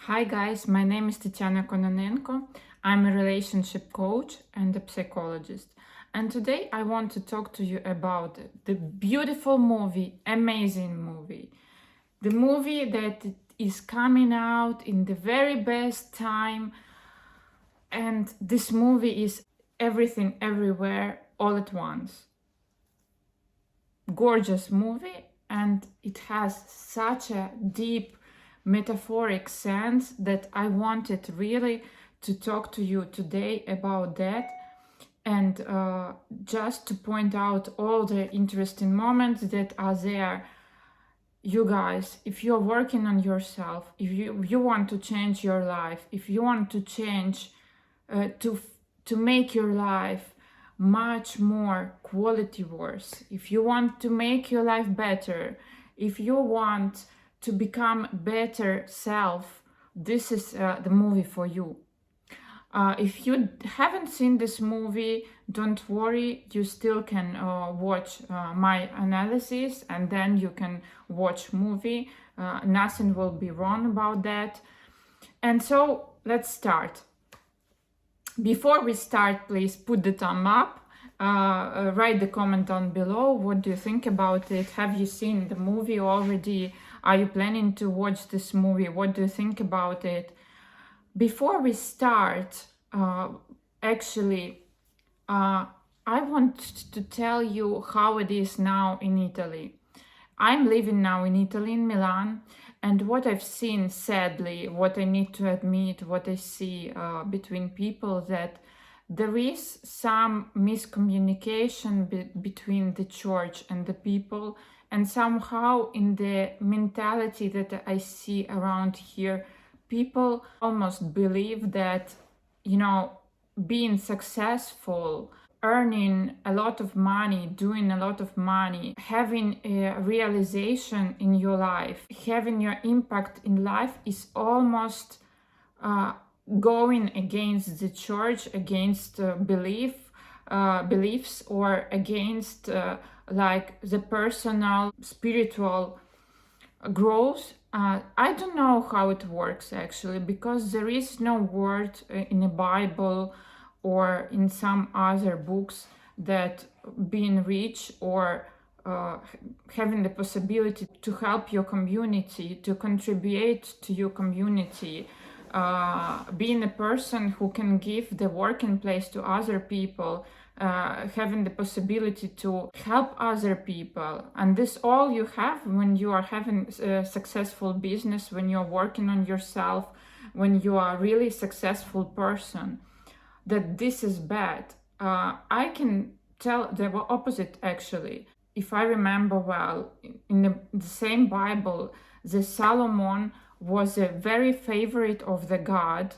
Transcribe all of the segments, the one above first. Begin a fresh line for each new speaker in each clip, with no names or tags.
Hi guys, my name is Tanu.Kononenko. I'm a relationship coach and a psychologist. And today I want to talk to you about the beautiful movie, amazing movie. The movie that is coming out in the very best time. And this movie is Everything Everywhere All at Once. Gorgeous movie, and it has such a deep metaphoric sense that I wanted really to talk to you today about that, and just to point out all the interesting moments that are there. You guys, if you're working on yourself, if you want to change your life, if you want to change, to make your life much more quality worse, if you want to make your life better, if you want to become better self, this is the movie for you. If you haven't seen this movie, don't worry, you still can watch my analysis, and then you can watch movie. Nothing will be wrong about that. And so let's start. Before we start, please put the thumb up, write the comment down below. What do you think about it? Have you seen the movie already? Are you planning to watch this movie? What do you think about it? Before we start, actually, I want to tell you how it is now in Italy. I'm living now in Italy, in Milan, and what I've seen, sadly, what I need to admit, what I see between people, that there is some miscommunication between the church and the people, and somehow in the mentality that I see around here, people almost believe that, being successful, earning a lot of money, doing a lot of money, having a realization in your life, having your impact in life is almost going against the church, against beliefs, or against like the personal spiritual growth. I don't know how it works actually, because there is no word in the Bible or in some other books that being rich or having the possibility to help your community, to contribute to your community, being a person who can give the working place to other people, having the possibility to help other people. And this all you have when you are having a successful business, when you're working on yourself, when you are a really successful person, that this is bad. I can tell the opposite actually. If I remember well, in the same Bible, the Solomon was a very favorite of the God.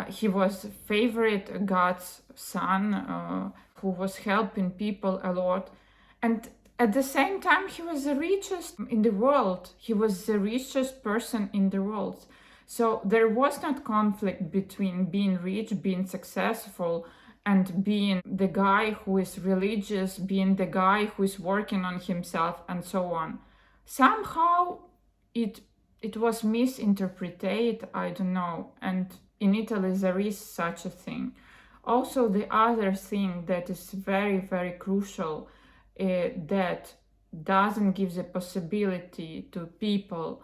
He was favorite God's son, who was helping people a lot. And at the same time, he was the richest in the world. He was the richest person in the world. So there was not conflict between being rich, being successful, and being the guy who is religious, being the guy who is working on himself, and so on. Somehow it was misinterpreted, I don't know. And in Italy there is such a thing. Also, the other thing that is very, very crucial, that doesn't give the possibility to people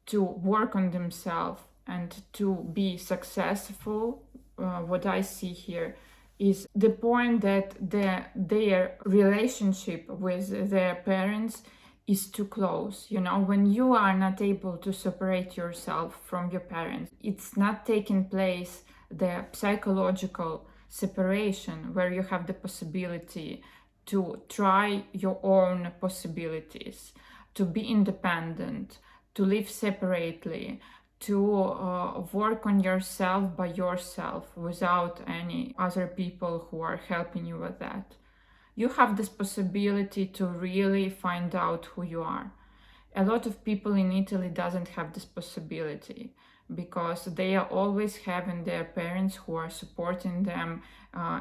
to work on themselves and to be successful, what I see here is the point that their relationship with their parents is too close. When you are not able to separate yourself from your parents, it's not taking place the psychological separation where you have the possibility to try your own possibilities, to be independent, to live separately, to work on yourself by yourself without any other people who are helping you with that. You have this possibility to really find out who you are. A lot of people in Italy doesn't have this possibility because they are always having their parents who are supporting them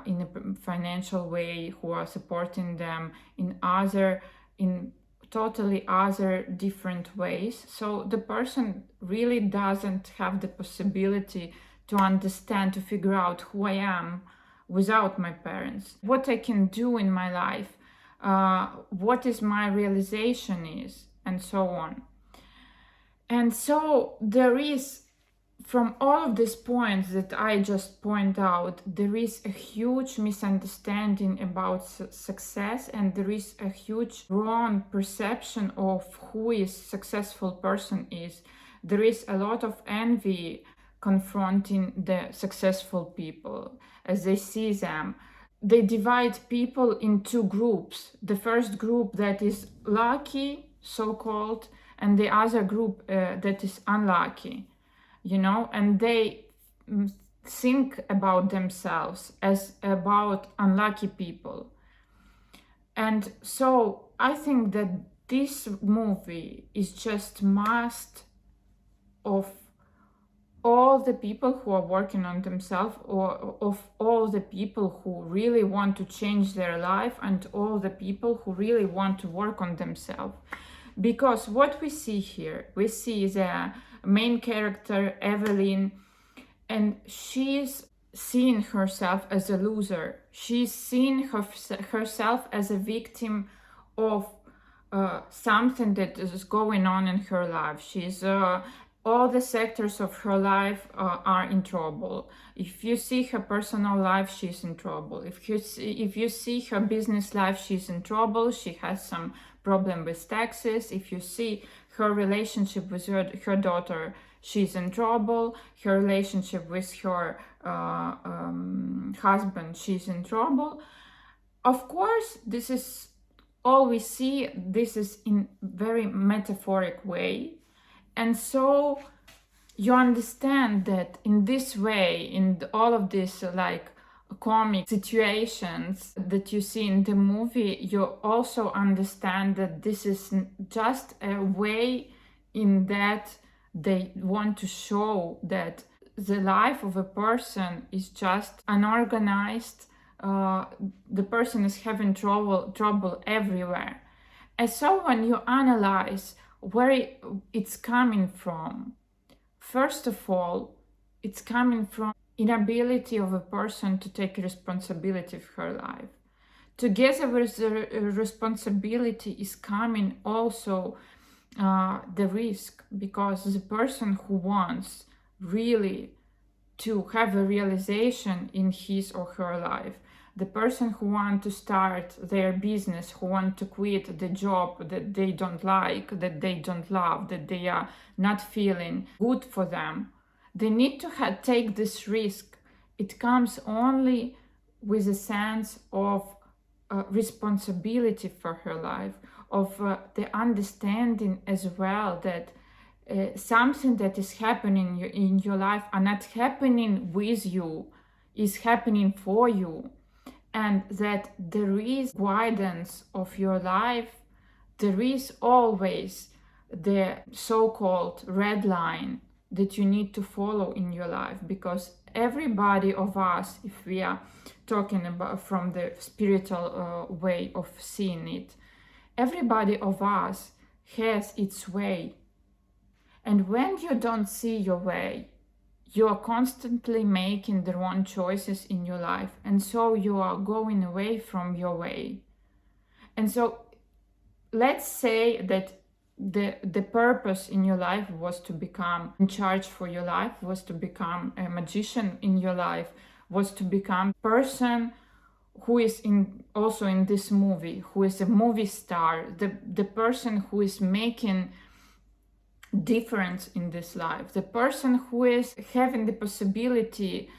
in a financial way, who are supporting them in totally other different ways. So the person really doesn't have the possibility to understand, to figure out who I am without my parents, what I can do in my life, what is my realization is, and so on. And so there is, from all of these points that I just point out, there is a huge misunderstanding about success, and there is a huge wrong perception of who a successful person is. There is a lot of envy confronting the successful people as they see them. They divide people in two groups. The first group that is lucky, so-called, and the other group that is unlucky, and they think about themselves as about unlucky people. And so I think that this movie is just must of all the people who are working on themselves, or of all the people who really want to change their life, and all the people who really want to work on themselves. Because what we see here, we see the main character, Evelyn, and she's seeing herself as a loser. She's seeing herself as a victim of something that is going on in her life. She's all the sectors of her life are in trouble. If you see her personal life, she's in trouble. If you see her business life, she's in trouble. She has some problem with taxes. If you see her relationship with her daughter, she's in trouble. Her relationship with her husband, she's in trouble. Of course, this is all we see. This is in very metaphoric way. And so you understand that in this way, in all of these comic situations that you see in the movie, you also understand that this is just a way in that they want to show that the life of a person is just unorganized. The person is having trouble everywhere. And so when you analyze where it's coming from, first of all, it's coming from inability of a person to take responsibility of her life. Together with the responsibility is coming also the risk, because the person who wants really to have a realization in his or her life, the person who wants to start their business, who want to quit the job that they don't like, that they don't love, that they are not feeling good for them, they need to take this risk. It comes only with a sense of responsibility for her life, of the understanding as well that something that is happening in your life are not happening with you, is happening for you. And that there is guidance of your life. There is always the so-called red line that you need to follow in your life, because everybody of us, if we are talking about from the spiritual way of seeing it, everybody of us has its way. And when you don't see your way, you are constantly making the wrong choices in your life, and so you are going away from your way. And so let's say that the purpose in your life was to become in charge for your life, was to become a magician in your life, was to become a person who is also in this movie, who is a movie star, the person who is making difference in this life, the person who is having the possibility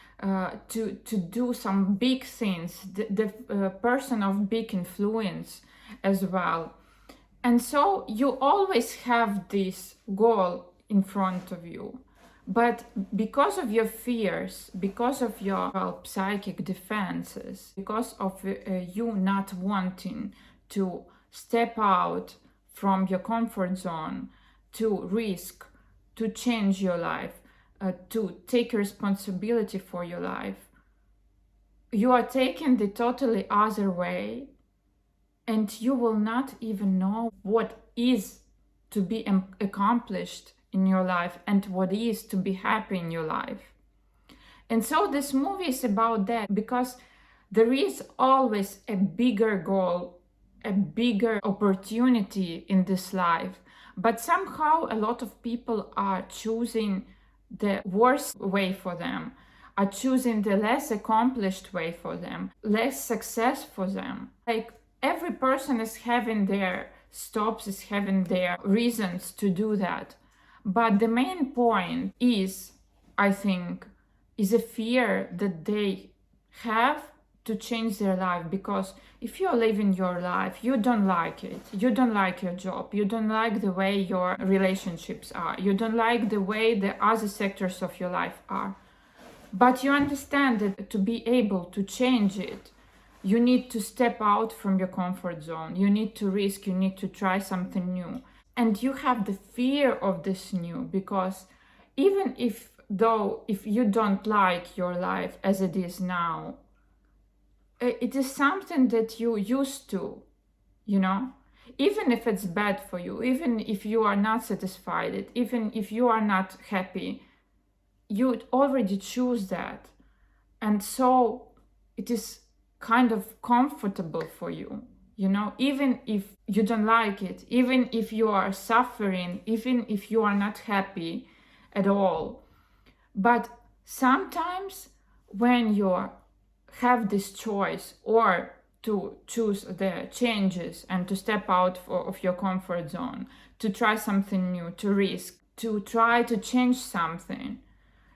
to do some big things, the person of big influence as well. And so you always have this goal in front of you, but because of your fears, because of your psychic defenses, because of you not wanting to step out from your comfort zone, to risk, to change your life, to take responsibility for your life, you are taking the totally other way, and you will not even know what is to be accomplished in your life and what is to be happy in your life. And so this movie is about that, because there is always a bigger goal, a bigger opportunity in this life. But somehow a lot of people are choosing the worst way for them, are choosing the less accomplished way for them, less success for them. Like every person is having their stops, is having their reasons to do that. But the main point is, I think, is a fear that they have to change their life. Because if you're living your life, you don't like it, you don't like your job, you don't like the way your relationships are, you don't like the way the other sectors of your life are, but you understand that to be able to change it, you need to step out from your comfort zone, you need to risk, you need to try something new. And you have the fear of this new, because even if you don't like your life as it is now, it is something that you used to, you know, even if it's bad for you, even if you are not satisfied, even if you are not happy, you already choose that. And so it is kind of comfortable for you, you know, even if you don't like it, even if you are suffering, even if you are not happy at all. But sometimes when you have this choice, or to choose the changes and to step out of your comfort zone, to try something new, to risk, to try to change something,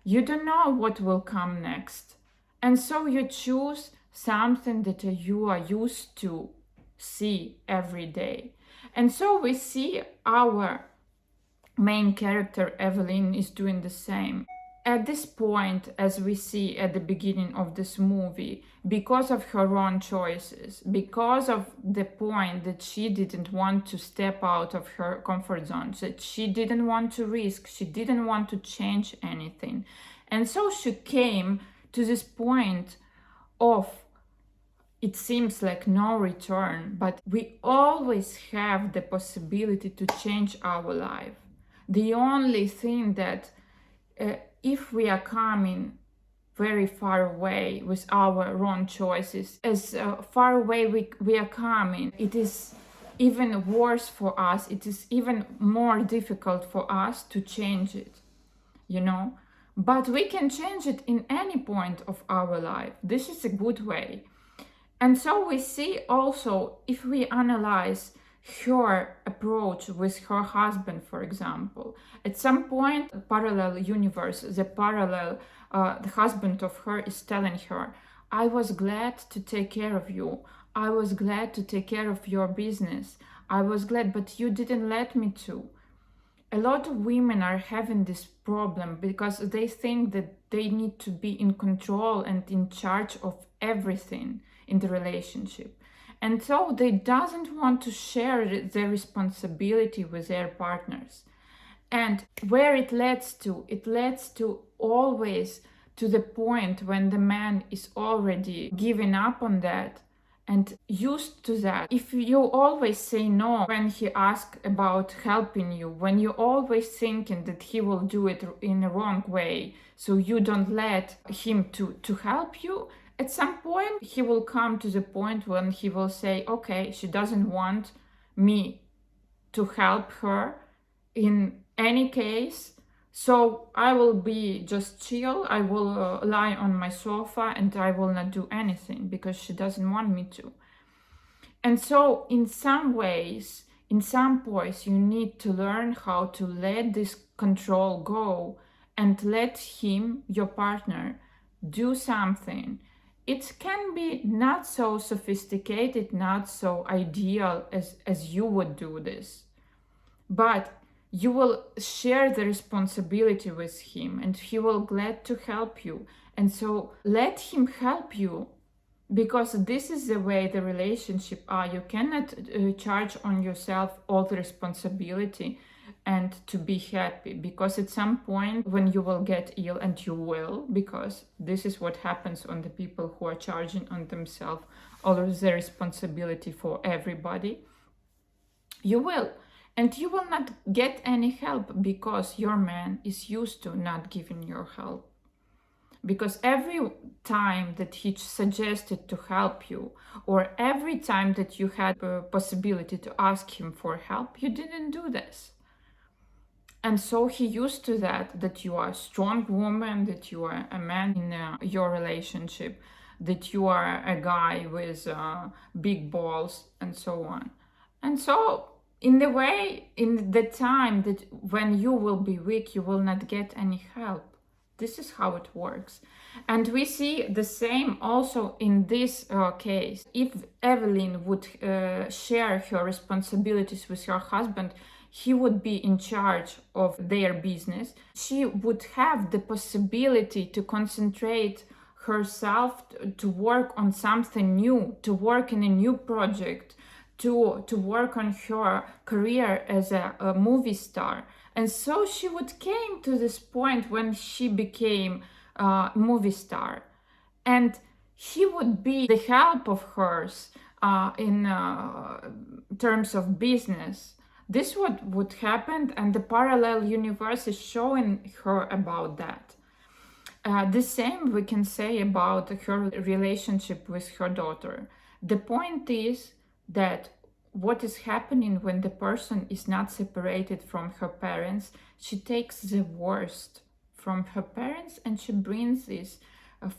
you don't know what will come next. And so you choose something that you are used to see every day. And so we see our main character, Evelyn, is doing the same. At this point, as we see at the beginning of this movie, because of her own choices, because of the point that she didn't want to step out of her comfort zone, that she didn't want to risk, she didn't want to change anything. And so she came to this point of, it seems like no return, but we always have the possibility to change our life. The only thing that if we are coming very far away with our wrong choices, as far away we are coming, it is even worse for us, it is even more difficult for us to change it, you know. But we can change it in any point of our life. This is a good way. And so we see also, if we analyze her approach with her husband, for example, at some point, parallel universe, the husband of her is telling her, I was glad to take care of you, I was glad to take care of your business, I was glad, but you didn't let me to. A lot of women are having this problem because they think that they need to be in control and in charge of everything in the relationship. And so they doesn't want to share the responsibility with their partners. And where it leads to always to the point when the man is already giving up on that and used to that. If you always say no when he asks about helping you, when you're always thinking that he will do it in a wrong way, so you don't let him to help you, at some point he will come to the point when he will say, okay, she doesn't want me to help her in any case, so I will be just chill, I will lie on my sofa and I will not do anything because she doesn't want me to. And so in some ways, in some points, you need to learn how to let this control go and let him, your partner, do something. It can be not so sophisticated, not so ideal as you would do this, but you will share the responsibility with him and he will glad to help you. And so let him help you, because this is the way the relationship are. You cannot charge on yourself all the responsibility. and to be happy, because at some point when you will get ill, and you will, because this is what happens on the people who are charging on themselves all of the responsibility for everybody, you will. And you will not get any help because your man is used to not giving you help. Because every time that he suggested to help you, or every time that you had a possibility to ask him for help, you didn't do this. And so he used to that you are a strong woman, that you are a man in your relationship, that you are a guy with big balls, and so on. And so in the way, in the time that when you will be weak, you will not get any help. This is how it works. And we see the same also in this case. If Evelyn would share her responsibilities with her husband, he would be in charge of their business. She would have the possibility to concentrate herself to work on something new, to work in a new project, to work on her career as a movie star. And so she would came to this point when she became a movie star. And he would be the help of hers in terms of business. This would happen, and the parallel universe is showing her about that. The same we can say about her relationship with her daughter. The point is that what is happening when the person is not separated from her parents, she takes the worst from her parents and she brings this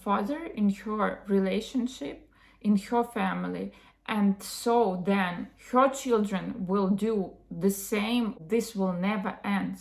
further in her relationship, in her family. And so then her children will do the same. This will never end.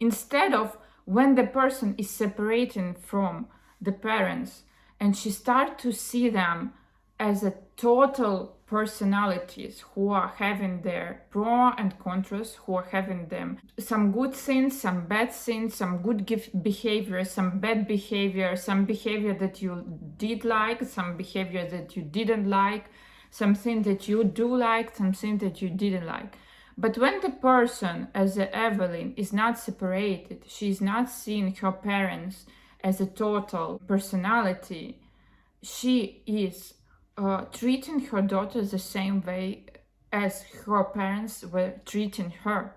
Instead of when the person is separating from the parents and she starts to see them as a total personalities who are having their pro and contras, who are having them some good things, some bad things, some good behavior, some bad behavior, some behavior that you did like, some behavior that you didn't like, something that you do like, something that you didn't like. But when the person, as Evelyn, is not separated, she is not seeing her parents as a total personality, she is treating her daughter the same way as her parents were treating her.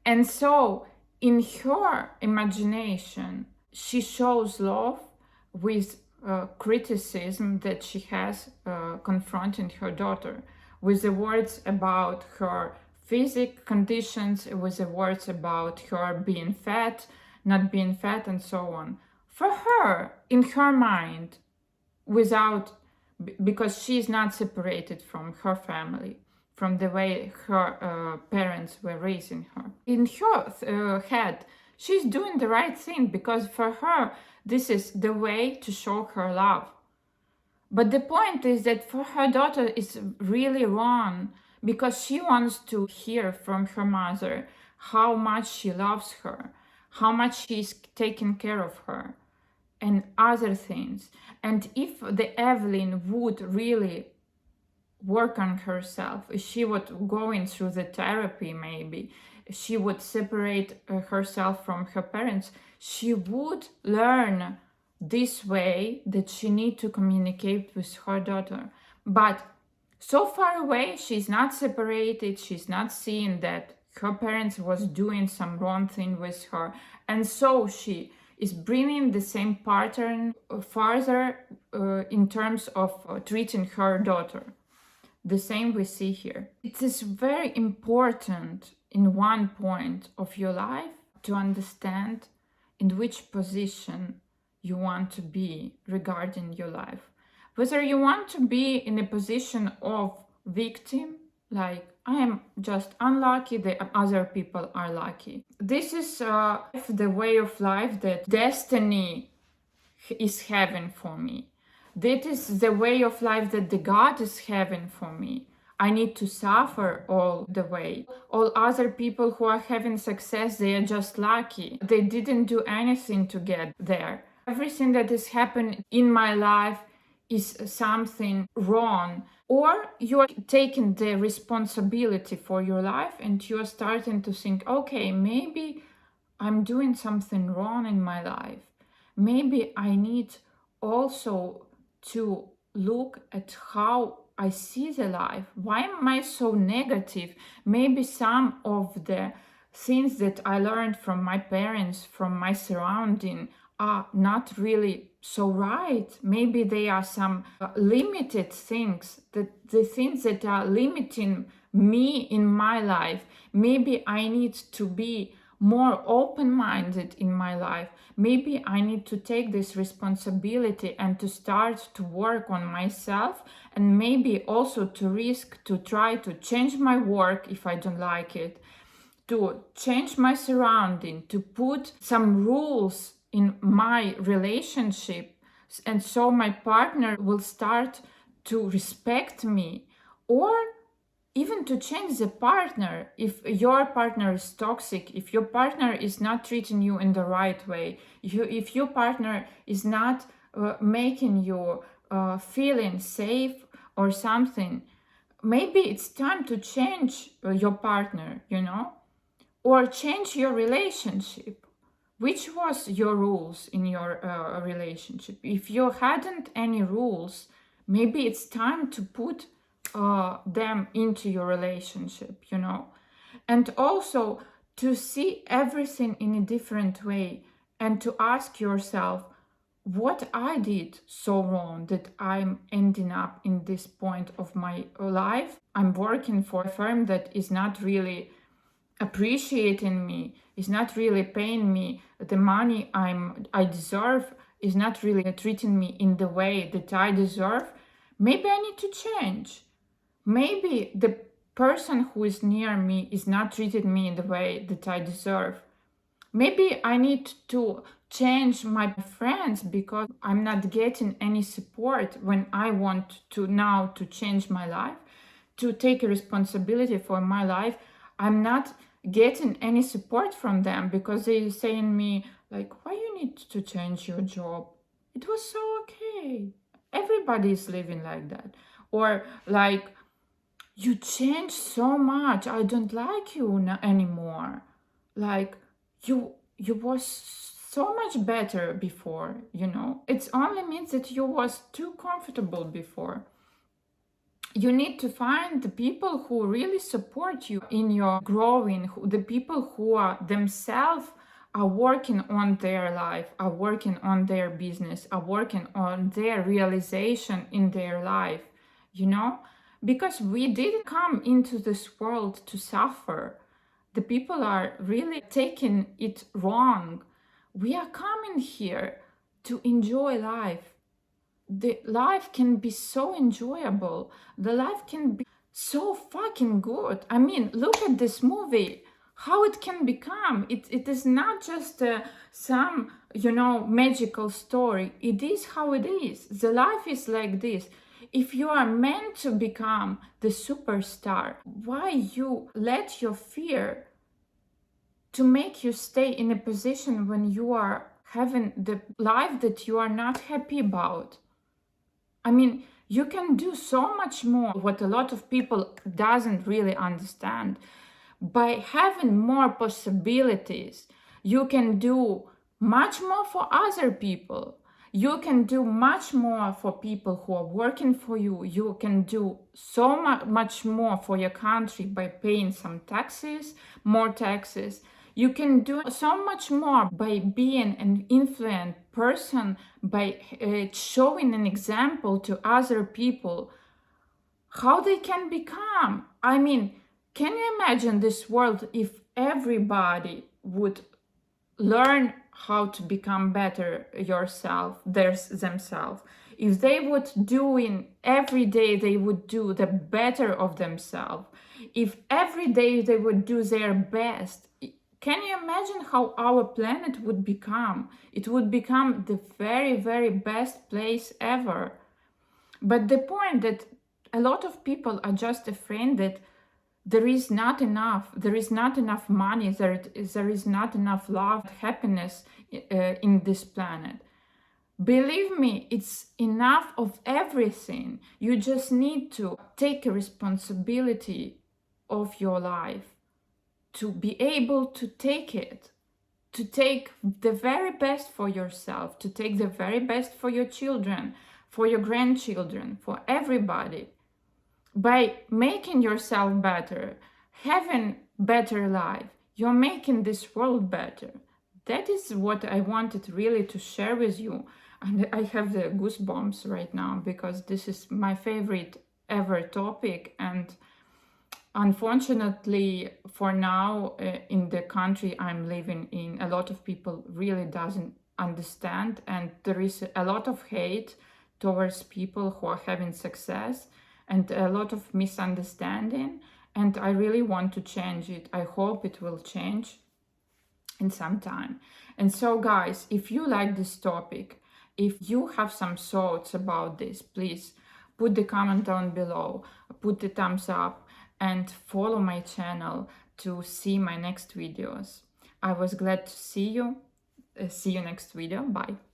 And so, in her imagination, she shows love with criticism that she has confronting her daughter, with the words about her physical conditions, with the words about her being fat, not being fat, and so on. For her, in her mind, because she is not separated from her family, from the way her parents were raising her. In her head, she's doing the right thing, because for her, this is the way to show her love. But the point is that for her daughter, it's really wrong, because she wants to hear from her mother how much she loves her, how much she's taking care of her, and other things. And if the Evelyn would really work on herself, if she would going through the therapy, maybe she would separate herself from her parents, she would learn this way that she need to communicate with her daughter. But so far away, she's not separated, she's not seeing that her parents was doing some wrong thing with her, and so she is bringing the same pattern farther in terms of treating her daughter. The same we see here. It is very important in one point of your life to understand in which position you want to be regarding your life. Whether you want to be in a position of victim, like I am just unlucky, the other people are lucky. This is the way of life that destiny is having for me. That is the way of life that the God is having for me. I need to suffer all the way. All other people who are having success, they are just lucky. They didn't do anything to get there. Everything that is happening in my life is something wrong, or you're taking the responsibility for your life and you're starting to think, okay, maybe I'm doing something wrong in my life. Maybe I need also to look at how I see the life. Why am I so negative? Maybe some of the things that I learned from my parents, from my surrounding, are not really so right. Maybe they are some limited things, that the things that are limiting me in my life. Maybe I need to be more open-minded in my life. Maybe I need to take this responsibility and to start to work on myself, and maybe also to risk to try to change my work if I don't like it, to change my surrounding, to put some rules in my relationship, and so my partner will start to respect me, or even to change the partner. If your partner is toxic, if your partner is not treating you in the right way, if your partner is not making you feeling safe or something, maybe it's time to change your partner, or change your relationship. Which was your rules in your relationship? If you hadn't any rules, maybe it's time to put them into your relationship, and also to see everything in a different way, and to ask yourself, what I did so wrong that I'm ending up in this point of my life. I'm working for a firm that is not really appreciating me, is not really paying me the money I deserve, is not really treating me in the way that I deserve. Maybe I need to change. Maybe the person who is near me is not treating me in the way that I deserve. Maybe I need to change my friends because I'm not getting any support when I want to now to change my life, to take a responsibility for my life. I'm not getting any support from them because they saying me like, why you need to change your job? It was so okay. Everybody is living like that. Or like, you changed so much, I don't like you anymore. Like, you was so much better before, it only means that you was too comfortable before. You need to find the people who really support you in your growing, the people who are themselves are working on their life, are working on their business, are working on their realization in their life, because we didn't come into this world to suffer. The people are really taking it wrong. We are coming here to enjoy life. The life can be so enjoyable. The life can be so fucking good. I mean, look at this movie, how it can become. It is not just some, magical story. It is how it is. The life is like this. If you are meant to become the superstar, why you let your fear to make you stay in a position when you are having the life that you are not happy about? I mean, you can do so much more, what a lot of people doesn't really understand. By having more possibilities, you can do much more for other people. You can do much more for people who are working for you. You can do so much more for your country by paying some taxes, more taxes. You can do so much more by being an influent person, by showing an example to other people how they can become. I mean, can you imagine this world if everybody would learn how to become better themselves? If they would doing every day, they would do the better of themselves. If every day they would do their best, can you imagine how our planet would become? It would become the very, very best place ever. But the point that a lot of people are just afraid that there is not enough money, there is not enough love, happiness in this planet. Believe me, it's enough of everything. You just need to take a responsibility of your life, to be able to take it, to take the very best for yourself, to take the very best for your children, for your grandchildren, for everybody. By making yourself better, having better life, you're making this world better. That is what I wanted really to share with you. And I have the goosebumps right now because this is my favorite ever topic. And unfortunately, for now, in the country I'm living in, a lot of people really doesn't understand, and there is a lot of hate towards people who are having success and a lot of misunderstanding. And I really want to change it. I hope it will change in some time. And so, guys, if you like this topic, if you have some thoughts about this, please put the comment down below, put the thumbs up, and follow my channel to see my next videos. I was glad to see you. See you next video. Bye.